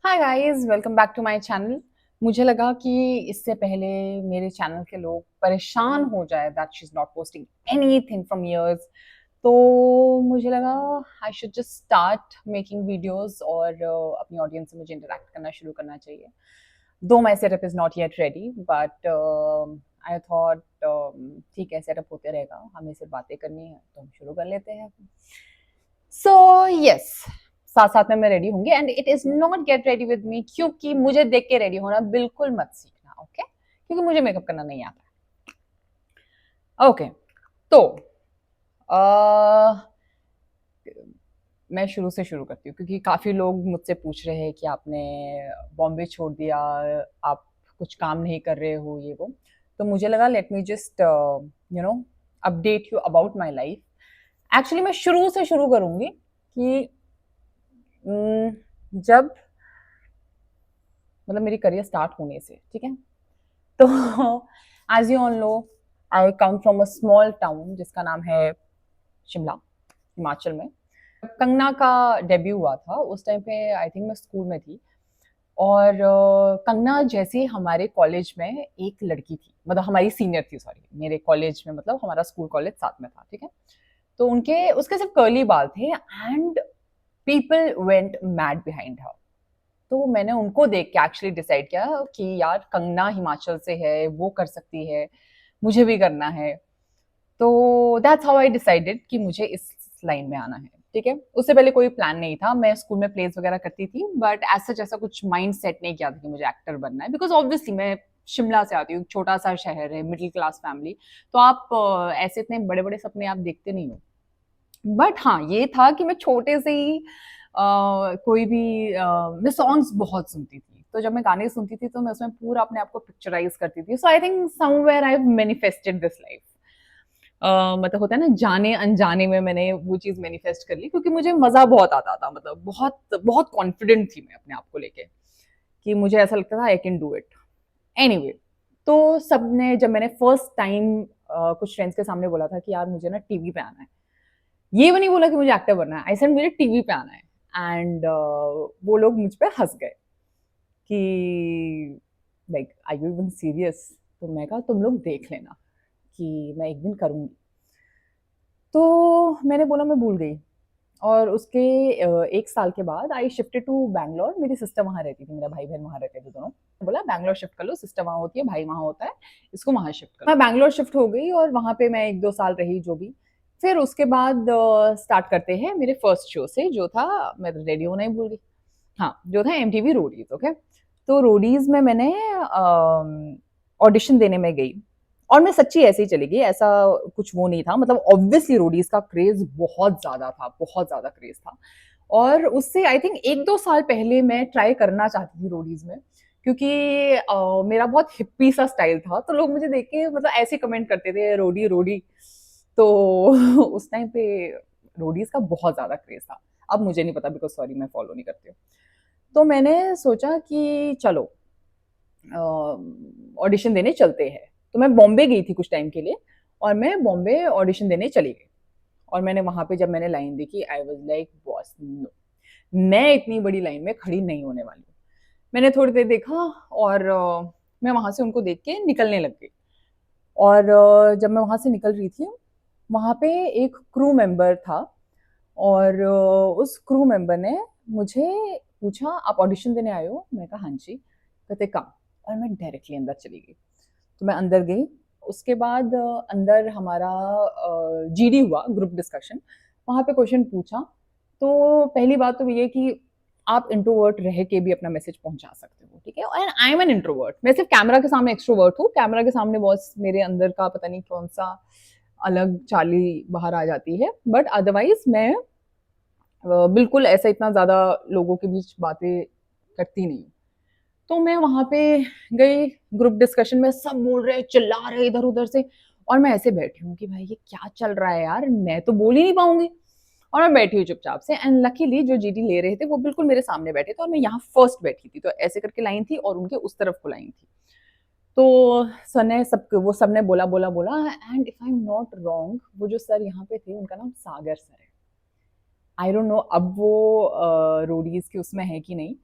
Hi guys, welcome back to my channel. मुझे लगा कि इससे पहले मेरे चैनल के लोग परेशान हो जाए that she is not posting anything from years, तो मुझे लगा I should just start making videos और अपनी ऑडियंस से मुझे इंटरेक्ट करना शुरू करना चाहिए। दो my setup is not yet ready but I thought ठीक है, सेटअप होते रहेगा, हमें सिर्फ बातें करनी है तो हम शुरू कर लेते हैं। सो यस, साथ साथ में मैं रेडी होंगी and it is not get ready with me, क्योंकि मुझे देख के रेडी होना बिल्कुल मत सीखना, ओके? क्योंकि मुझे मेकअप करना नहीं आता। ओके, तो अ, मैं शुरू से शुरू करती हूँ क्योंकि काफ़ी लोग मुझसे पूछ रहे हैं कि आपने बॉम्बे छोड़ दिया, आप कुछ काम नहीं कर रहे हो, ये वो। तो मुझे लगा let me just update you about my life. Actually मैं शुरू से शुरू करूँगी कि जब मतलब मेरी करियर स्टार्ट होने से, ठीक है? तो as you all know, I come from a small town जिसका नाम है शिमला, हिमाचल में। कंगना का डेब्यू हुआ था उस टाइम पे, आई थिंक मैं स्कूल में थी। और कंगना जैसे ही हमारे कॉलेज में एक लड़की थी, मतलब हमारी सीनियर थी, सॉरी, मेरे कॉलेज में, मतलब हमारा स्कूल कॉलेज साथ में था, ठीक है? तो उनके उसके सिर्फ कर्ली बाल थे and people went mad behind her. तो मैंने उनको देख के एक्चुअली डिसाइड किया कि यार, कंगना हिमाचल से है, वो कर सकती है, मुझे भी करना है। तो दैट्स हाउ आई डिसाइडेड कि मुझे इस लाइन में आना है, ठीक है? उससे पहले कोई प्लान नहीं था। मैं स्कूल में प्लेस वगैरह करती थी बट एज सच ऐसा कुछ माइंड सेट नहीं किया था कि मुझे एक्टर बनना है, बिकॉज ऑब्वियसली मैं शिमला से आती हूँ, छोटा सा शहर है, मिडिल क्लास फैमिली। तो आप ऐसे इतने बड़े बड़े सपने आप देखते नहीं हो। बट हाँ, ये था कि मैं छोटे से ही कोई भी मैं सॉन्ग्स बहुत सुनती थी, तो जब मैं गाने सुनती थी तो मैं उसमें पूरा अपने आप को पिक्चराइज करती थी। So I think somewhere I have manifested this life. मतलब होता है ना, जाने अनजाने में मैंने वो चीज मैनिफेस्ट कर ली, क्योंकि मुझे मजा बहुत आता था, मतलब बहुत बहुत कॉन्फिडेंट थी मैं अपने आप को लेके, कि मुझे ऐसा लगता था I can do it. Anyway, तो सबने, जब मैंने फर्स्ट टाइम कुछ फ्रेंड्स के सामने बोला था कि यार मुझे ना टीवी पे आना है, ये भी नहीं बोला कि मुझे एक्टर बनना है, आई सेड मुझे टीवी पे आना है। एंड वो लोग मुझ पे हंस गए कि like are you even serious? तो मैं कहा तुम लोग देख लेना कि मैं एक दिन करूंगी। तो मैंने बोला मैं भूल गई। और उसके एक साल के बाद आई शिफ्टेड टू बैंगलोर। मेरी सिस्टर वहाँ रहती थी, मेरा भाई बहन वहाँ रहते थे दोनों। बोला बैंगलोर शिफ्ट कर लो, सिस्टर वहाँ होती है, भाई वहाँ होता है, इसको वहाँ शिफ्ट कर लो। मैं बैंगलोर शिफ्ट हो गई और वहाँ पे मैं 1-2 साल रही, जो भी। फिर उसके बाद स्टार्ट करते हैं मेरे फर्स्ट शो से, जो था, मैं रेडी होना ही भूल गई, हाँ, जो था एमटीवी रोडीज, ओके? तो रोडीज में मैंने ऑडिशन देने में गई, और मैं सच्ची ऐसे ही चली गई, ऐसा कुछ वो नहीं था। मतलब ऑब्वियसली रोडीज का क्रेज बहुत ज्यादा था, बहुत ज्यादा क्रेज था। और उससे आई थिंक 1-2 साल पहले मैं ट्राई करना चाहती थी रोडीज में, क्योंकि मेरा बहुत हिप्पी सा स्टाइल था, तो लोग मुझे देख के मतलब ऐसे कमेंट करते थे, रोडी रोडी। तो उस टाइम पे रोडीज का बहुत ज्यादा क्रेज था। अब मुझे नहीं पता, बिकॉज सॉरी, मैं फॉलो नहीं करती हूँ। तो मैंने सोचा कि चलो ऑडिशन देने चलते हैं। तो मैं बॉम्बे गई थी कुछ टाइम के लिए, और मैं बॉम्बे ऑडिशन देने चली गई। और मैंने वहां पे जब मैंने लाइन देखी, I was like boss no, मैं इतनी बड़ी लाइन में खड़ी नहीं होने वाली हूँ। मैंने थोड़ी देर देखा और मैं वहां से उनको देख के निकलने लग गई। और जब मैं वहां से निकल रही थी, वहां पे एक क्रू मेंबर था, और उस क्रू मेंबर ने मुझे पूछा, आप ऑडिशन देने आए हो? मैं कहा हाँ जी। कहते कम। और मैं डायरेक्टली अंदर चली गई। तो मैं अंदर गई। उसके बाद अंदर हमारा जीडी हुआ, ग्रुप डिस्कशन। वहाँ पे क्वेश्चन पूछा। तो पहली बात तो ये कि आप इंट्रोवर्ट रह के भी अपना मैसेज पहुंचा सकते हो, ठीक है? And I M an introvert. मैं सिर्फ कैमरा के सामने एक्सट्रोवर्ट हूँ, कैमरा के सामने बॉस मेरे अंदर का पता नहीं कौन सा अलग चाली बाहर आ जाती है, बट अदरवाइज मैं बिल्कुल ऐसा इतना ज्यादा लोगों के बीच बातें करती नहीं। तो मैं वहां पे गई, ग्रुप डिस्कशन में सब बोल रहे, चिल्ला रहे इधर उधर से, और मैं ऐसे बैठी हूँ कि भाई ये क्या चल रहा है यार, मैं तो बोल ही नहीं पाऊंगी। और मैं बैठी हूँ चुपचाप से, एंड लकीली जो जीडी ले रहे थे वो बिल्कुल मेरे सामने बैठे थे, और मैं यहाँ फर्स्ट बैठी थी, तो ऐसे करके लाइन थी और उनके उस तरफ को लाइन थी। तो सर ने सब, वो सब ने बोला बोला बोला, and if I am not wrong, वो जो सर यहाँ पे थे उनका नाम सागर सर है। आई डोंट नो अब वो रोडीज के उसमें है कि नहीं,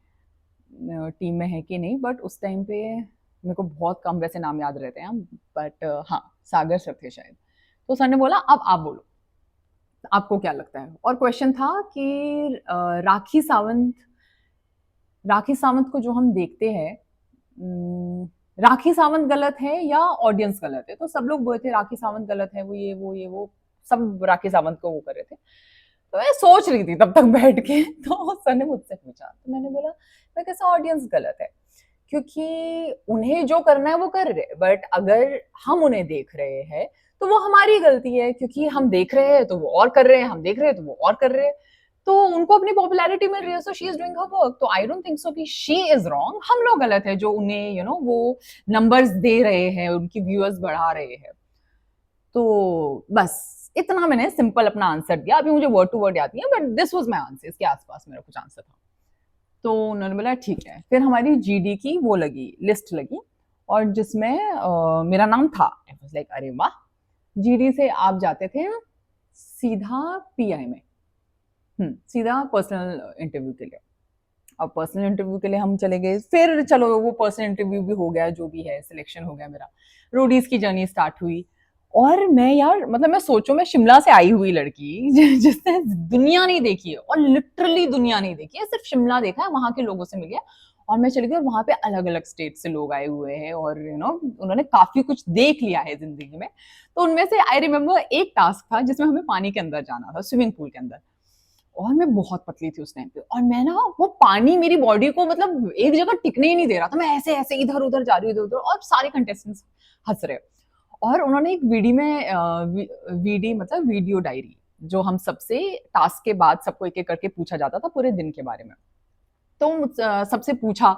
टीम में है कि नहीं, बट उस टाइम पे मेरे को बहुत कम वैसे नाम याद रहते हैं, बट हाँ सागर सर थे शायद। तो सर ने बोला अब आप बोलो, आपको क्या लगता है। और क्वेश्चन था कि राखी सावंत को जो हम देखते हैं, राखी सावंत गलत है या ऑडियंस गलत है। तो सब लोग बोले थे राखी सावंत गलत है, वो सब राखी सावंत को वो कर रहे थे। तो मैं सोच रही थी तब तक बैठ के, तो सर ने मुझसे पूछा, तो मैंने बोला मैं कैसा ऑडियंस गलत है, क्योंकि उन्हें जो करना है वो कर रहे हैं, बट अगर हम उन्हें देख रहे हैं तो वो हमारी गलती है, क्योंकि हम देख रहे हैं तो वो और कर रहे हैं, हम देख रहे हैं तो वो और कर रहे हैं, तो उनको अपनी पॉपुलैरिटी मिल रही है, so she is doing her work. तो आई डोंट थिंक सो कि शी इज रॉन्ग, हम लोग गलत है जो उन्हें वो नंबर्स दे रहे हैं, उनकी व्यूअर्स बढ़ा रहे हैं। तो बस इतना मैंने सिंपल अपना आंसर दिया। अभी मुझे वर्ड टू वर्ड याद नहीं है, but this was my answer, इसके आसपास मेरा कुछ आंसर था। तो उन्होंने बोला ठीक है। फिर हमारी जीडी की वो लगी, लिस्ट लगी, और जिसमें मेरा नाम था। आई वाज लाइक अरे वाह, जीडी से आप जाते थे सीधा पीआई में, सीधा पर्सनल इंटरव्यू के लिए। अब पर्सनल इंटरव्यू के लिए हम चले गए, फिर चलो वो पर्सनल इंटरव्यू भी हो गया, जो भी है सिलेक्शन हो गया मेरा, रोडीज की जर्नी स्टार्ट हुई। और मैं यार मतलब मैं सोचो, मैं शिमला से आई हुई लड़की जिसने दुनिया नहीं देखी है, और लिटरली दुनिया नहीं देखी है, सिर्फ शिमला देखा है, वहां के लोगों से मिल गया, और मैं चली गई, और वहां पे अलग अलग स्टेट से लोग आए हुए हैं, और उन्होंने काफी कुछ देख लिया है जिंदगी में। तो उनमें से आई रिमेम्बर एक टास्क था जिसमें हमें पानी के अंदर जाना था, स्विमिंग पूल के अंदर, और मैं बहुत पतली थी उस टाइम पे, और मैं ना वो पानी मेरी बॉडी को मतलब एक जगह टिकने ही नहीं दे रहा था, मैं ऐसे ऐसे इधर उधर जा रही हूँ, इधर उधर, और सारे कंटेस्टेंट्स हंस रहे। और उन्होंने एक वीडियो डायरी, जो हम सबसे टास्क के बाद सबको एक एक करके पूछा जाता था पूरे दिन के बारे में, तो सबसे पूछा।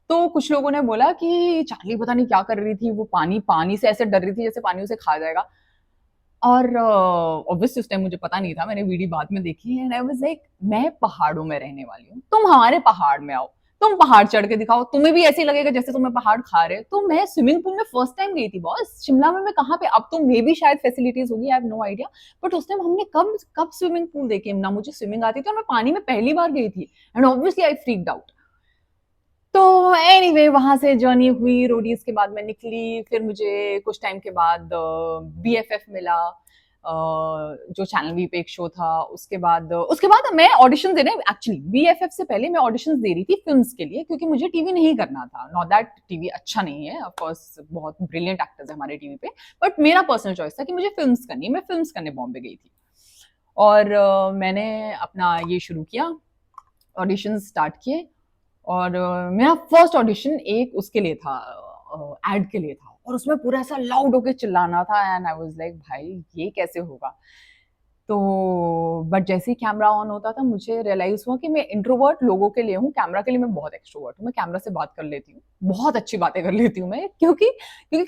तो कुछ लोगों ने बोला कि चार्ली पता नहीं क्या कर रही थी, वो पानी से ऐसे डर रही थी जैसे पानी उसे खा जाएगा। और ऑब्वियसली उस टाइम मुझे पता नहीं था, मैंने वीडियो बाद में देखी, एंड आई वाज लाइक मैं पहाड़ों में रहने वाली हूँ, तुम हमारे पहाड़ में आओ, तुम पहाड़ चढ़ के दिखाओ, तुम्हें भी ऐसे लगेगा जैसे तुम्हें पहाड़ खा रहे। तो मैं स्विमिंग पूल में फर्स्ट टाइम गई थी बॉस, शिमला में मैं कहाँ पे, अब तो मे भी शायद फैसिलिटीज होगी, I have no idea, but उस टाइम हमने कब कब स्विमिंग पूल देखे, ना मुझे स्विमिंग आती थी, और मैं पानी में पहली बार गई थी, and obviously I freaked out. तो एनीवे वहां से जर्नी हुई, रोडीज के बाद मैं निकली, फिर मुझे कुछ टाइम के बाद बीएफएफ मिला, जो चैनल वी पे एक शो था। उसके बाद मैं ऑडिशन देने, एक्चुअली बीएफएफ से पहले मैं ऑडिशंस दे रही थी फिल्म्स के लिए, क्योंकि मुझे टीवी नहीं करना था। नॉट दैट टीवी अच्छा नहीं है, ऑफ कोर्स बहुत ब्रिलियंट एक्टर्स है हमारे टीवी पे, बट मेरा पर्सनल चॉइस था कि मुझे फिल्म्स करनी है। मैं फिल्म्स करने बॉम्बे गई थी, और मैंने अपना ये शुरू किया, ऑडिशन स्टार्ट किए, और मेरा फर्स्ट ऑडिशन एक उसके लिए था, एड के लिए था, और उसमें पूरा ऐसा लाउड होके चिल्लाना था, एंड आई वाज लाइक भाई ये कैसे होगा। तो बट जैसे ही कैमरा ऑन होता था मुझे रियलाइज हुआ कि मैं इंट्रोवर्ट लोगों के लिए हूँ, कैमरा के लिए मैं बहुत एक्सट्रोवर्ट हूँ। मैं कैमरा से बात कर लेती हूँ, बहुत अच्छी बातें कर लेती हूँ मैं, क्योंकि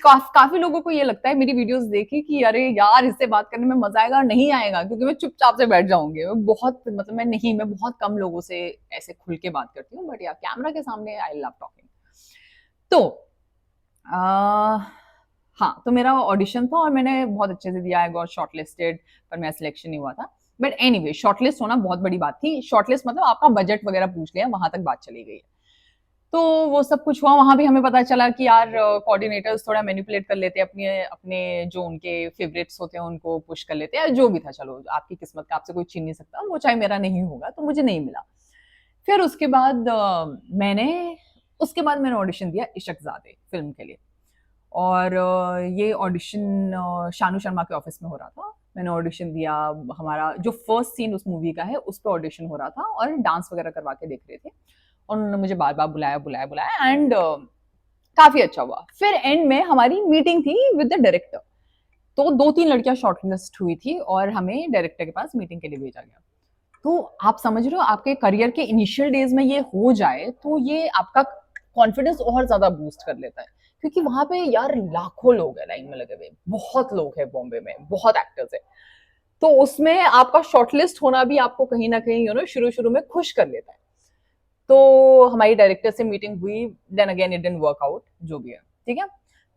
काफी लोगों को ये लगता है मेरी वीडियोस देखे कि अरे यार इससे बात करने में मजा आएगा, नहीं आएगा, क्योंकि मैं चुपचाप से बैठ जाऊंगी। मैं बहुत कम लोगों से ऐसे खुल के बात करती हूँ, बट यार कैमरा के सामने आई लव टॉकिंग। तो हाँ, तो मेरा ऑडिशन था और मैंने बहुत अच्छे से दिया, आई गॉट शॉर्टलिस्टेड, पर मेरा सिलेक्शन नहीं हुआ था। बट एनीवे शॉर्टलिस्ट होना बहुत बड़ी बात थी। शॉर्टलिस्ट मतलब आपका बजट वगैरह पूछ लिया, वहां तक बात चली गई है। तो वो सब कुछ हुआ, वहां भी हमें पता चला कि यार कोऑर्डिनेटर्स थोड़ा मैनिपुलेट कर लेते हैं, अपने अपने जो उनके फेवरेट्स होते हैं उनको पुश कर लेते हैं, जो भी था, चलो आपकी किस्मत का, आपसे कोई छीन नहीं सकता, वो चाहे मेरा नहीं होगा, तो मुझे नहीं मिला। फिर उसके बाद मैंने ऑडिशन दिया इशकजादे फिल्म के लिए, और ये ऑडिशन शानू शर्मा के ऑफिस में हो रहा था। मैंने ऑडिशन दिया, हमारा जो फर्स्ट सीन उस मूवी का है उस पर ऑडिशन हो रहा था, और डांस वगैरह करवा के देख रहे थे, और उन्होंने मुझे बार बार बुलाया, एंड काफी अच्छा हुआ। फिर एंड में हमारी मीटिंग थी विद द डायरेक्टर, तो 2-3 लड़कियां शॉर्टलिस्ट हुई थी, और हमें डायरेक्टर के पास मीटिंग के लिए भेजा गया। तो आप समझ रहे हो, आपके करियर के इनिशियल डेज में ये हो जाए तो ये आपका कॉन्फिडेंस और ज्यादा बूस्ट कर लेता है, क्योंकि वहां पे यार लाखों लोग हैं लाइन में लगे हुए, बहुत लोग हैं बॉम्बे में, बहुत एक्टर्स हैं। तो उसमें आपका शॉर्टलिस्ट होना भी आपको कहीं ना कहीं शुरू शुरू में खुश कर लेता है। तो हमारी डायरेक्टर से मीटिंग हुई, then again it didn't work out, जो भी है ठीक है।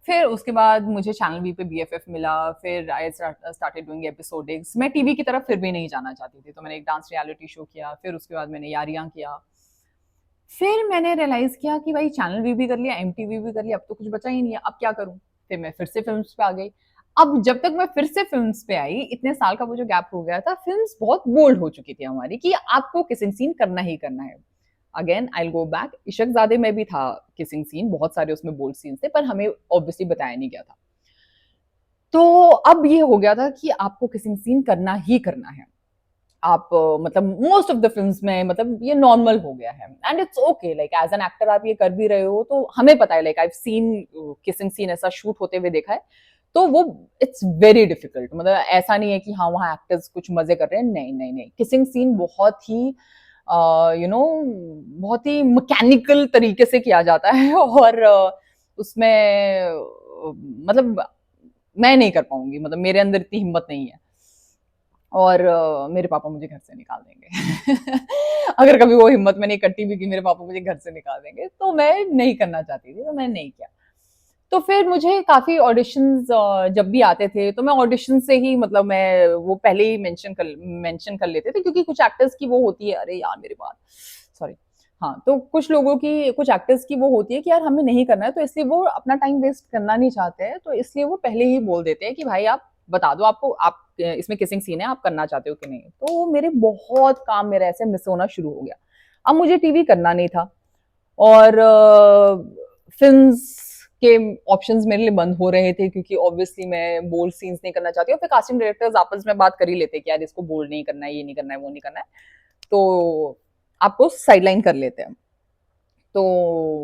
फिर उसके बाद मुझे चैनल वी पे बीएफएफ मिला, फिर आई स्टार्टेड डूइंग एपिसोडिक्स। मैं टीवी की तरफ फिर भी नहीं जाना चाहती थी, तो मैंने एक डांस रियलिटी शो किया, फिर उसके बाद मैंने यारियां किया, फिर मैंने रियलाइज किया कि भाई चैनल वी भी कर लिया, एमटीवी भी कर लिया, अब तो कुछ बचा ही नहीं है, अब क्या करूं। फिर मैं फिर से फिल्म्स पे आ गई। अब जब तक मैं फिर से फिल्म्स पे आई, इतने साल का वो जो गैप हो गया था, फिल्म्स बहुत बोल्ड हो चुकी थी हमारी कि आपको किसिंग सीन करना ही करना है। अगेन आई गो बैक, इशकजादे में भी था किसिंग सीन, बहुत सारे उसमें बोल्ड सीन थे, पर हमें ऑब्वियसली बताया नहीं गया था। तो अब ये हो गया था कि आपको किसिंग सीन करना ही करना है। आप मतलब मोस्ट ऑफ द फिल्म्स में मतलब ये नॉर्मल हो गया है, and it's okay, like as an actor आप ये कर भी रहे हो तो हमें पता है, like I scene kissing scene ऐसा शूट होते हुए देखा है, तो वो इट्स वेरी डिफिकल्ट। मतलब ऐसा नहीं है कि हाँ वहाँ एक्टर्स कुछ मजे कर रहे हैं, नहीं नहीं नहीं, किसिंग सीन बहुत ही यू नो बहुत ही मैकेनिकल तरीके से किया जाता है और उसमें मतलब मैं नहीं कर पाऊंगी, मतलब मेरे अंदर इतनी हिम्मत नहीं है, और मेरे पापा मुझे घर से निकाल देंगे अगर कभी वो हिम्मत में नहीं करती भी कि मेरे पापा मुझे घर से निकाल देंगे, तो मैं नहीं करना चाहती थी, तो मैंने नहीं किया। तो फिर मुझे काफी ऑडिशंस जब भी आते थे, तो मैं ऑडिशन से ही मतलब मैं वो पहले ही मेंशन कर लेते थे, क्योंकि कुछ एक्टर्स की वो होती है, अरे यार मेरी बात, सॉरी, हाँ, तो कुछ लोगों की, कुछ एक्टर्स की वो होती है कि यार हमें नहीं करना है, तो इसलिए वो अपना टाइम वेस्ट करना नहीं चाहते हैं, तो इसलिए वो पहले ही बोल देते हैं कि भाई आप बता दो, आपको आप इसमें किसिंग सीन है, आप करना चाहते हो कि नहीं। तो मेरे बहुत काम मेरा ऐसे मिस होना शुरू हो गया। अब मुझे टीवी करना नहीं था, और फिल्म्स के ऑप्शंस मेरे लिए बंद हो रहे थे, क्योंकि ऑब्वियसली मैं बोल्ड सीन्स नहीं करना चाहती हूँ। फिर कास्टिंग डायरेक्टर्स आपस में बात कर ही लेते कि यार इसको बोल्ड नहीं करना है, ये नहीं करना है, वो नहीं करना है, तो आपको साइडलाइन कर लेते हैं। तो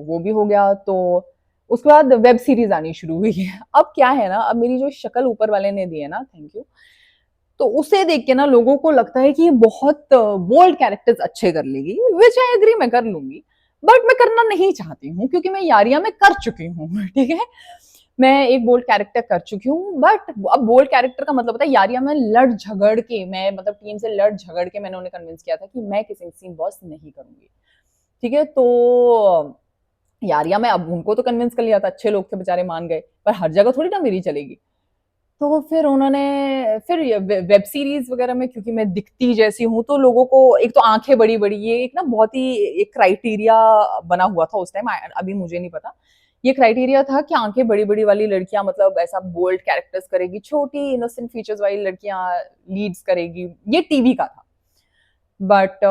वो भी हो गया। तो उसके बाद वेब सीरीज आनी शुरू हुई है। अब क्या है ना, अब मेरी जो शक्ल ऊपर वाले ने दी है ना, थैंक यू, तो उसे देख के ना लोगों को लगता है कि ये बहुत बोल्ड कैरेक्टर्स अच्छे कर लेगी, विच आई एग्री, मैं कर लूंगी, बट मैं करना नहीं चाहती हूँ, क्योंकि मैं यारियां में कर चुकी हूँ ठीक है, मैं एक बोल्ड कैरेक्टर कर चुकी हूँ। बट अब बोल्ड कैरेक्टर का मतलब होता है यारियां में लड़ झगड़ के, मैं मतलब टीम से लड़ झगड़ के मैंने उन्हें कन्विंस किया था कि मैं किसी सीन बॉस नहीं करूंगी। ठीक है, तो यारियां मैं अब उनको तो कन्विंस कर लिया था, अच्छे लोग थे बेचारे, मान गए, पर हर जगह थोड़ी ना मेरी चलेगी। तो फिर उन्होंने, फिर वेब सीरीज वगैरह में क्योंकि मैं दिखती जैसी हूँ, तो लोगों को एक तो आंखें बड़ी बड़ी, ये एक ना बहुत ही एक क्राइटेरिया बना हुआ था उस टाइम, अभी मुझे नहीं पता, ये क्राइटेरिया था कि आंखें बड़ी बड़ी वाली लड़कियां मतलब ऐसा बोल्ड कैरेक्टर्स करेगी, छोटी इनोसेंट फीचर्स वाली लड़कियां लीड्स करेगी, ये टीवी का था। बट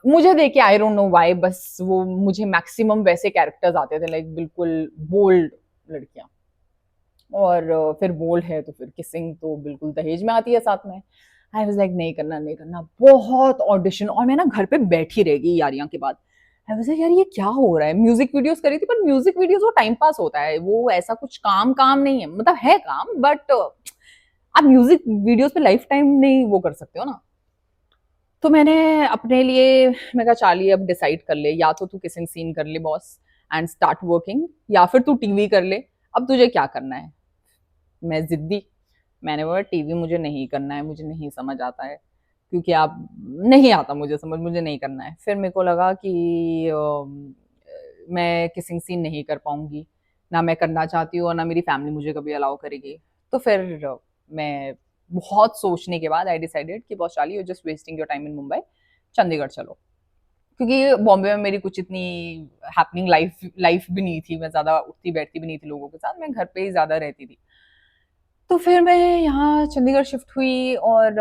मुझे देख के आई डोंट नो व्हाई, बस वो मुझे मैक्सिमम वैसे कैरेक्टर्स आते थे, लाइक बिल्कुल बोल्ड लड़कियां, और फिर बोल्ड है तो फिर किसिंग तो बिल्कुल दहेज में आती है साथ में। आई वाज लाइक नहीं करना नहीं करना, बहुत ऑडिशन, और मैं ना घर पे बैठी रह गई यारियां के बाद। आई वाज लाइक यार ये क्या हो रहा है, म्यूजिक वीडियोस करी थी, पर म्यूजिक वीडियोस वो टाइम पास होता है, वो ऐसा कुछ काम काम नहीं है, मतलब है काम, बट आप म्यूजिक वीडियोस पे लाइफ टाइम नहीं वो कर सकते हो ना। तो मैंने अपने लिए, मैं कहा चाली अब डिसाइड कर ले, या तो तू किसिंग सीन कर ले बॉस एंड स्टार्ट वर्किंग, या फिर तू टीवी कर ले, अब तुझे क्या करना है। मैं जिद्दी, मैंने बोला टीवी मुझे नहीं करना है, मुझे नहीं समझ आता है, क्योंकि आप नहीं आता मुझे समझ, मुझे नहीं करना है। फिर मेरे को लगा कि मैं किसिंग सीन नहीं कर पाऊंगी, ना मैं करना चाहती हूँ और ना मेरी फैमिली मुझे कभी अलाउ करेगी। तो फिर मैं बहुत सोचने के बाद आई डिसाइडेड कि boss you just wasting your time in Mumbai, Chandigarh चलो, क्योंकि बॉम्बे में मेरी कुछ इतनी हैपनिंग लाइफ लाइफ भी नहीं थी, मैं ज्यादा उठती बैठती भी नहीं थी लोगों के साथ, मैं घर पे ही ज्यादा रहती थी। तो फिर मैं यहाँ चंडीगढ़ शिफ्ट हुई, और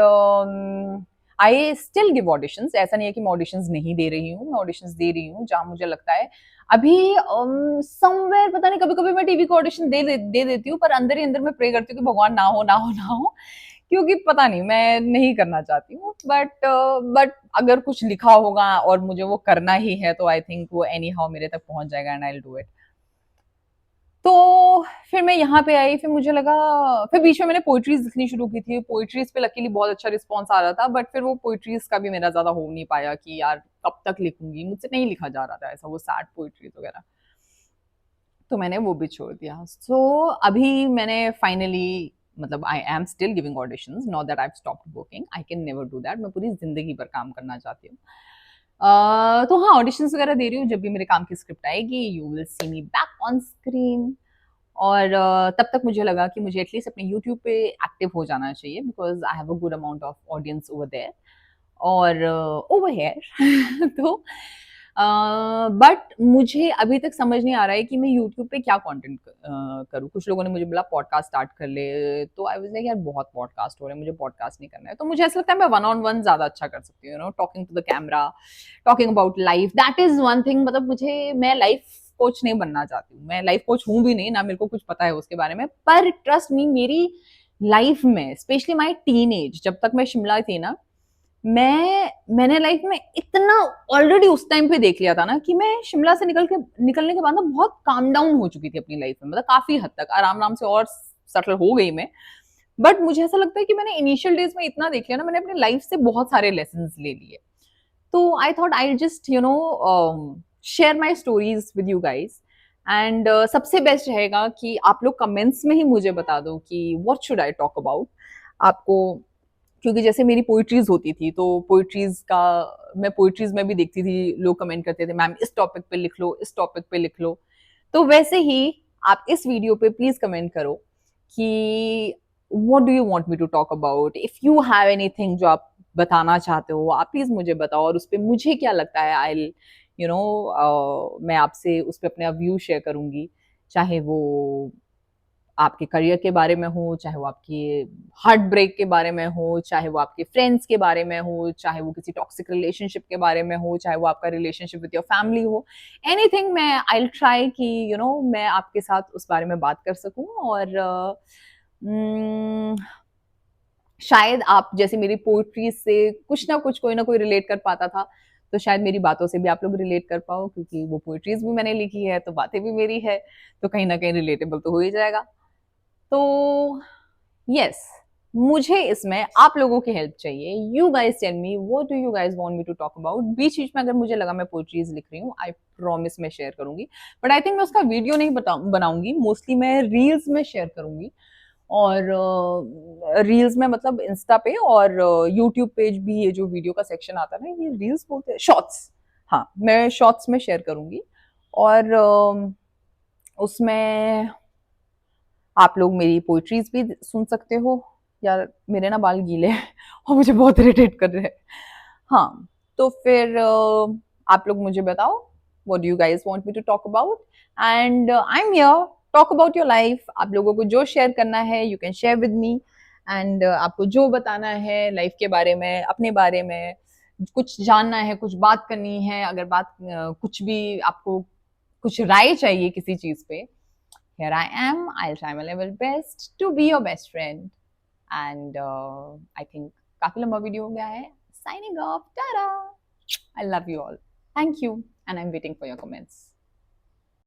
आई स्टिल गिव ऑडिशंस, ऐसा नहीं है कि मैं ऑडिशंस नहीं दे रही हूँ, मैं ऑडिशंस दे रही हूँ जहाँ मुझे लगता है। अभी समवेयर पता नहीं, कभी कभी मैं टीवी को ऑडिशन दे देती हूँ, पर अंदर ही अंदर मैं प्रे करती हूँ कि भगवान ना हो ना हो ना हो, क्योंकि पता नहीं, मैं नहीं करना चाहती हूँ, बट अगर कुछ लिखा होगा और मुझे वो करना ही है, तो आई थिंक वो एनी हाउ मेरे तक पहुंच जाएगा, and I will do it. तो फिर मैं यहाँ पे आई, फिर मुझे लगा, फिर बीच में मैंने पोइट्रीज लिखनी शुरू की थी, पोइट्रीज पे लकीली बहुत अच्छा रिस्पॉन्स आ रहा था, बट फिर वो पोइट्रीज का भी मेरा ज्यादा हो नहीं पाया कि यार कब तक लिखूंगी, मुझसे नहीं लिखा जा रहा था ऐसा वो सैड पोइट्रीज वगैरह, तो मैंने वो भी छोड़ दिया। सो अभी मैंने फाइनली, मतलब I am still giving auditions, not that I have stopped working, I can never do that, मैं पूरी जिंदगी पर काम करना चाहती हूँ। तो हाँ, ऑडिशंस वगैरह दे रही हूँ, जब भी मेरे काम की स्क्रिप्ट आएगी you will see me back on screen. और तब तक मुझे लगा कि मुझे एटलीस्ट अपने यूट्यूब पे एक्टिव हो जाना चाहिए, because I have a good amount of audience over there और ओवर हेयर तो बट मुझे अभी तक समझ नहीं आ रहा है कि मैं यूट्यूब पे क्या कंटेंट करूँ। कुछ लोगों ने मुझे बोला पॉडकास्ट स्टार्ट कर ले, तो आई वाज लाइक यार बहुत पॉडकास्ट हो रहे हैं, मुझे पॉडकास्ट नहीं करना है। तो मुझे ऐसा लगता है मैं वन ऑन वन ज्यादा अच्छा कर सकती हूँ, you know, talking to the camera, talking about life, that is one thing. मतलब मैं लाइफ कोच नहीं बनना चाहती हूँ, मैं लाइफ कोच हूँ भी नहीं, ना मेरे को कुछ पता है उसके बारे में, पर ट्रस्ट मी, मेरी लाइफ में स्पेशली माई टीन एज, जब तक मैं शिमला थी ना, मैंने लाइफ में इतना ऑलरेडी उस टाइम पे देख लिया था ना कि मैं शिमला से निकलने के बाद ना बहुत काम डाउन हो चुकी थी अपनी लाइफ में, मतलब काफी हद तक आराम आराम से और सेटल हो गई मैं। बट मुझे ऐसा लगता है कि मैंने इनिशियल डेज में इतना देख लिया ना, मैंने अपनी लाइफ से बहुत सारे लेसन ले लिए। तो I thought I just share my stories with you guys. And सबसे बेस्ट रहेगा कि आप लोग कमेंट्स में ही मुझे बता दो कि what should I talk about आपको। क्योंकि जैसे मेरी पोइट्रीज होती थी, तो पोइट्रीज का मैं पोइट्रीज में भी देखती थी, लोग कमेंट करते थे मैम इस टॉपिक पे लिख लो, इस टॉपिक पे लिख लो। तो वैसे ही आप इस वीडियो पे प्लीज कमेंट करो कि what do you want me to talk about. If you have anything जो आप बताना चाहते हो, आप प्लीज मुझे बताओ, और उस पर मुझे क्या लगता है आई मैं आपसे उस पर अपने व्यू शेयर करूंगी। चाहे वो आपके करियर के बारे में हो, चाहे वो आपके हार्ट ब्रेक के बारे में हो, चाहे वो आपके फ्रेंड्स के बारे में हो, चाहे वो किसी टॉक्सिक रिलेशनशिप के बारे में हो, चाहे वो आपका रिलेशनशिप विद योर फैमिली हो, एनीथिंग। मैं आई विल ट्राई कि मैं आपके साथ उस बारे में बात कर सकूं। और शायद आप जैसे मेरी पोइट्री से कुछ ना कुछ कोई ना कोई रिलेट कर पाता था, तो शायद मेरी बातों से भी आप लोग रिलेट कर पाओ, क्योंकि वो पोइट्रीज भी मैंने लिखी है तो बातें भी मेरी है, तो कहीं ना कहीं रिलेटेबल तो हो ही जाएगा। तो यस, मुझे इसमें आप लोगों की हेल्प चाहिए। You guys tell me what do you guys want me to talk about. बीच बीच में अगर मुझे लगा मैं पोइट्रीज लिख रही हूँ, आई प्रॉमिस मैं शेयर करूंगी, बट आई थिंक मैं उसका वीडियो नहीं बनाऊंगी, मोस्टली मैं रील्स में शेयर करूंगी। और रील्स में मतलब इंस्टा पे और यूट्यूब पेज भी, ये जो वीडियो का सेक्शन आता है ना, ये रील्स बोलते हैं, शॉर्ट्स। हाँ, मैं शॉर्ट्स में शेयर करूंगी। और उसमें आप लोग मेरी पोइट्रीज भी सुन सकते हो। यार मेरे ना बाल गीले हैं और मुझे बहुत इरिटेट कर रहे हैं। हाँ, तो फिर आप लोग मुझे बताओ what do you guys want me to talk about, and I am here, talk about your life. आप लोगों को जो शेयर करना है you can share with me. And आपको जो बताना है लाइफ के बारे में, अपने बारे में, कुछ जानना है, कुछ बात करनी है, अगर कुछ भी आपको कुछ राय चाहिए किसी चीज पे, here I am. I'll try my level best to be your best friend. And I think काफी लंबा वीडियो हो गया है. Signing off. Ta-da! I love you all. Thank you. And I'm waiting for your comments.